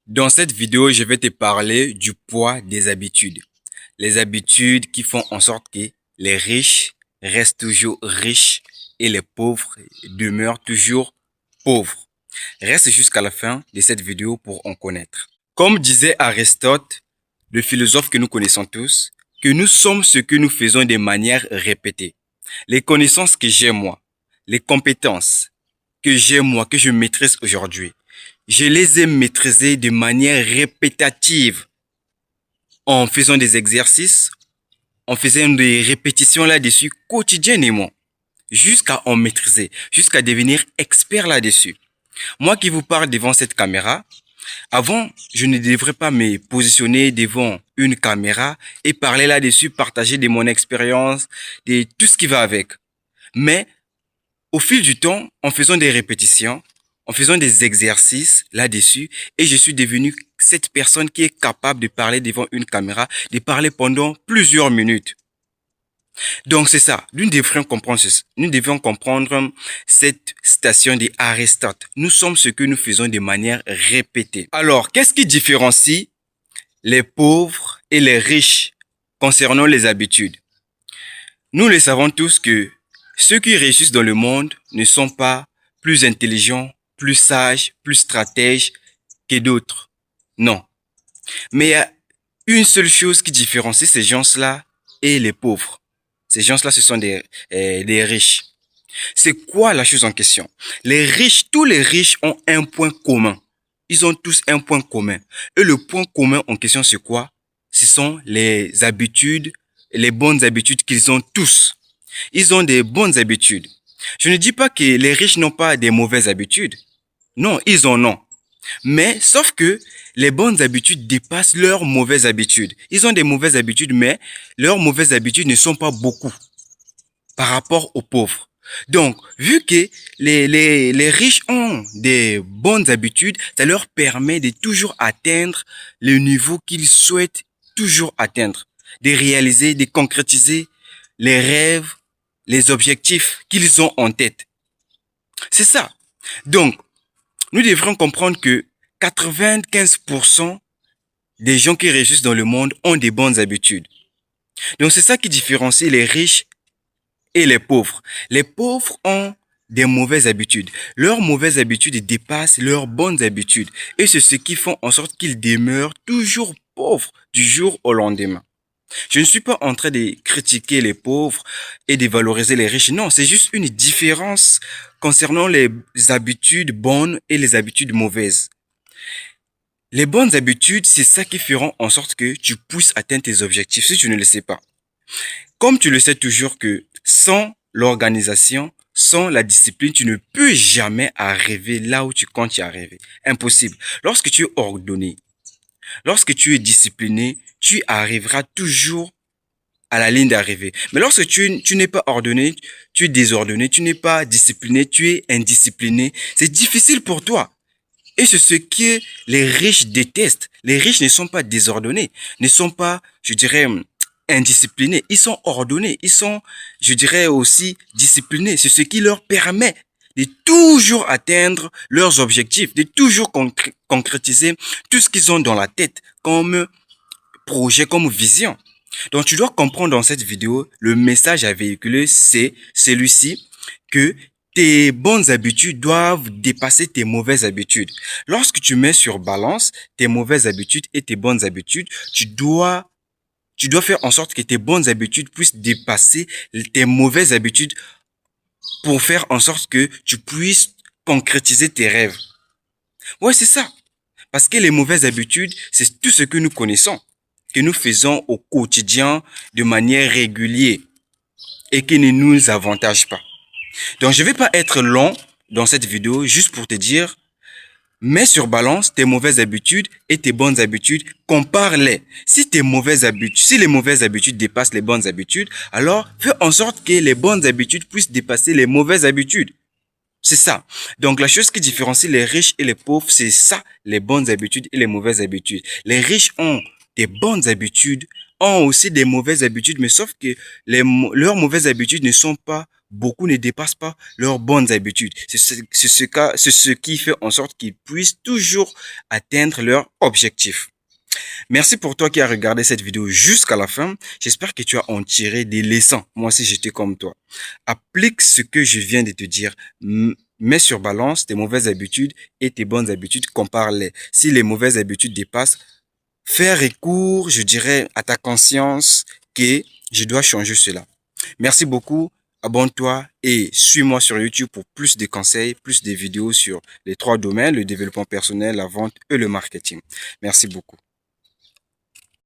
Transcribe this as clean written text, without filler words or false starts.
Dans cette vidéo, je vais te parler du poids des habitudes. Les habitudes qui font en sorte que les riches restent toujours riches et les pauvres demeurent toujours pauvres. Reste jusqu'à la fin de cette vidéo pour en connaître. Comme disait Aristote, le philosophe que nous connaissons tous, que nous sommes ce que nous faisons de manière répétée. Les connaissances que j'ai moi, les compétences que j'ai moi, que je maîtrise aujourd'hui, je les ai maîtrisées de manière répétative en faisant des exercices, en faisant des répétitions là-dessus quotidiennement, jusqu'à en maîtriser, jusqu'à devenir expert là-dessus. Moi qui vous parle devant cette caméra, avant, je ne devrais pas me positionner devant une caméra et parler là-dessus, partager de mon expérience, de tout ce qui va avec. Mais au fil du temps, en faisant des répétitions, en faisant des exercices là-dessus, et je suis devenu cette personne qui est capable de parler devant une caméra, de parler pendant plusieurs minutes. Donc c'est ça, nous devons comprendre cette citation d'Aristote. Nous sommes ce que nous faisons de manière répétée. Alors, qu'est-ce qui différencie les pauvres et les riches concernant les habitudes? Nous le savons tous que ceux qui réussissent dans le monde ne sont pas plus intelligents, plus sages, plus stratèges que d'autres. Non. Mais il y a une seule chose qui différencie ces gens-là et les pauvres. Ces gens-là, ce sont des riches. C'est quoi la chose en question? Les riches, tous les riches ont un point commun. Ils ont tous un point commun. Et le point commun en question, c'est quoi? Ce sont les habitudes, les bonnes habitudes qu'ils ont tous. Ils ont des bonnes habitudes. Je ne dis pas que les riches n'ont pas des mauvaises habitudes. Non, ils en ont. Mais, sauf que les bonnes habitudes dépassent leurs mauvaises habitudes. Ils ont des mauvaises habitudes, mais leurs mauvaises habitudes ne sont pas beaucoup par rapport aux pauvres. Donc, vu que les riches ont des bonnes habitudes, ça leur permet de toujours atteindre le niveau qu'ils souhaitent toujours atteindre, de réaliser, de concrétiser les rêves, les objectifs qu'ils ont en tête. C'est ça. Donc, nous devrons comprendre que 95% des gens qui réussissent dans le monde ont des bonnes habitudes. Donc, c'est ça qui différencie les riches et les pauvres. Les pauvres ont des mauvaises habitudes. Leurs mauvaises habitudes dépassent leurs bonnes habitudes. Et c'est ce qui fait en sorte qu'ils demeurent toujours pauvres du jour au lendemain. Je ne suis pas en train de critiquer les pauvres et de valoriser les riches. Non, c'est juste une différence concernant les habitudes bonnes et les habitudes mauvaises. Les bonnes habitudes, c'est ça qui feront en sorte que tu puisses atteindre tes objectifs si tu ne le sais pas. Comme tu le sais toujours que sans l'organisation, sans la discipline, tu ne peux jamais arriver là où tu comptes y arriver. Impossible. Lorsque tu es ordonné, lorsque tu es discipliné, tu arriveras toujours à la ligne d'arrivée. Mais lorsque tu n'es pas ordonné, tu es désordonné, tu n'es pas discipliné, tu es indiscipliné, c'est difficile pour toi. Et c'est ce que les riches détestent. Les riches ne sont pas désordonnés, ne sont pas, je dirais, indisciplinés. Ils sont ordonnés, ils sont, je dirais aussi, disciplinés. C'est ce qui leur permet de toujours atteindre leurs objectifs, de toujours concrétiser tout ce qu'ils ont dans la tête comme projet, comme vision. Donc, tu dois comprendre dans cette vidéo, le message à véhiculer, c'est celui-ci, que tes bonnes habitudes doivent dépasser tes mauvaises habitudes. Lorsque tu mets sur balance tes mauvaises habitudes et tes bonnes habitudes, tu dois faire en sorte que tes bonnes habitudes puissent dépasser tes mauvaises habitudes pour faire en sorte que tu puisses concrétiser tes rêves. Ouais, c'est ça. Parce que les mauvaises habitudes, c'est tout ce que nous connaissons, que nous faisons au quotidien de manière régulière et qui ne nous avantage pas. Donc, je vais pas être long dans cette vidéo juste pour te dire, mets sur balance tes mauvaises habitudes et tes bonnes habitudes, compare-les. Si les mauvaises habitudes dépassent les bonnes habitudes, alors fais en sorte que les bonnes habitudes puissent dépasser les mauvaises habitudes. C'est ça. Donc, la chose qui différencie les riches et les pauvres, c'est ça, les bonnes habitudes et les mauvaises habitudes. Les riches ont des bonnes habitudes, ont aussi des mauvaises habitudes, mais sauf que leurs mauvaises habitudes ne sont pas beaucoup ne dépassent pas leurs bonnes habitudes. C'est ce qui fait en sorte qu'ils puissent toujours atteindre leur objectif. Merci pour toi qui as regardé cette vidéo jusqu'à la fin. J'espère que tu as en tiré des leçons. Moi aussi, j'étais comme toi. Applique ce que je viens de te dire. Mets sur balance tes mauvaises habitudes et tes bonnes habitudes. Compare-les. Si les mauvaises habitudes dépassent, fais recours, je dirais, à ta conscience que je dois changer cela. Merci beaucoup. Abonne-toi et suis-moi sur YouTube pour plus de conseils, plus de vidéos sur les 3 domaines, le développement personnel, la vente et le marketing. Merci beaucoup.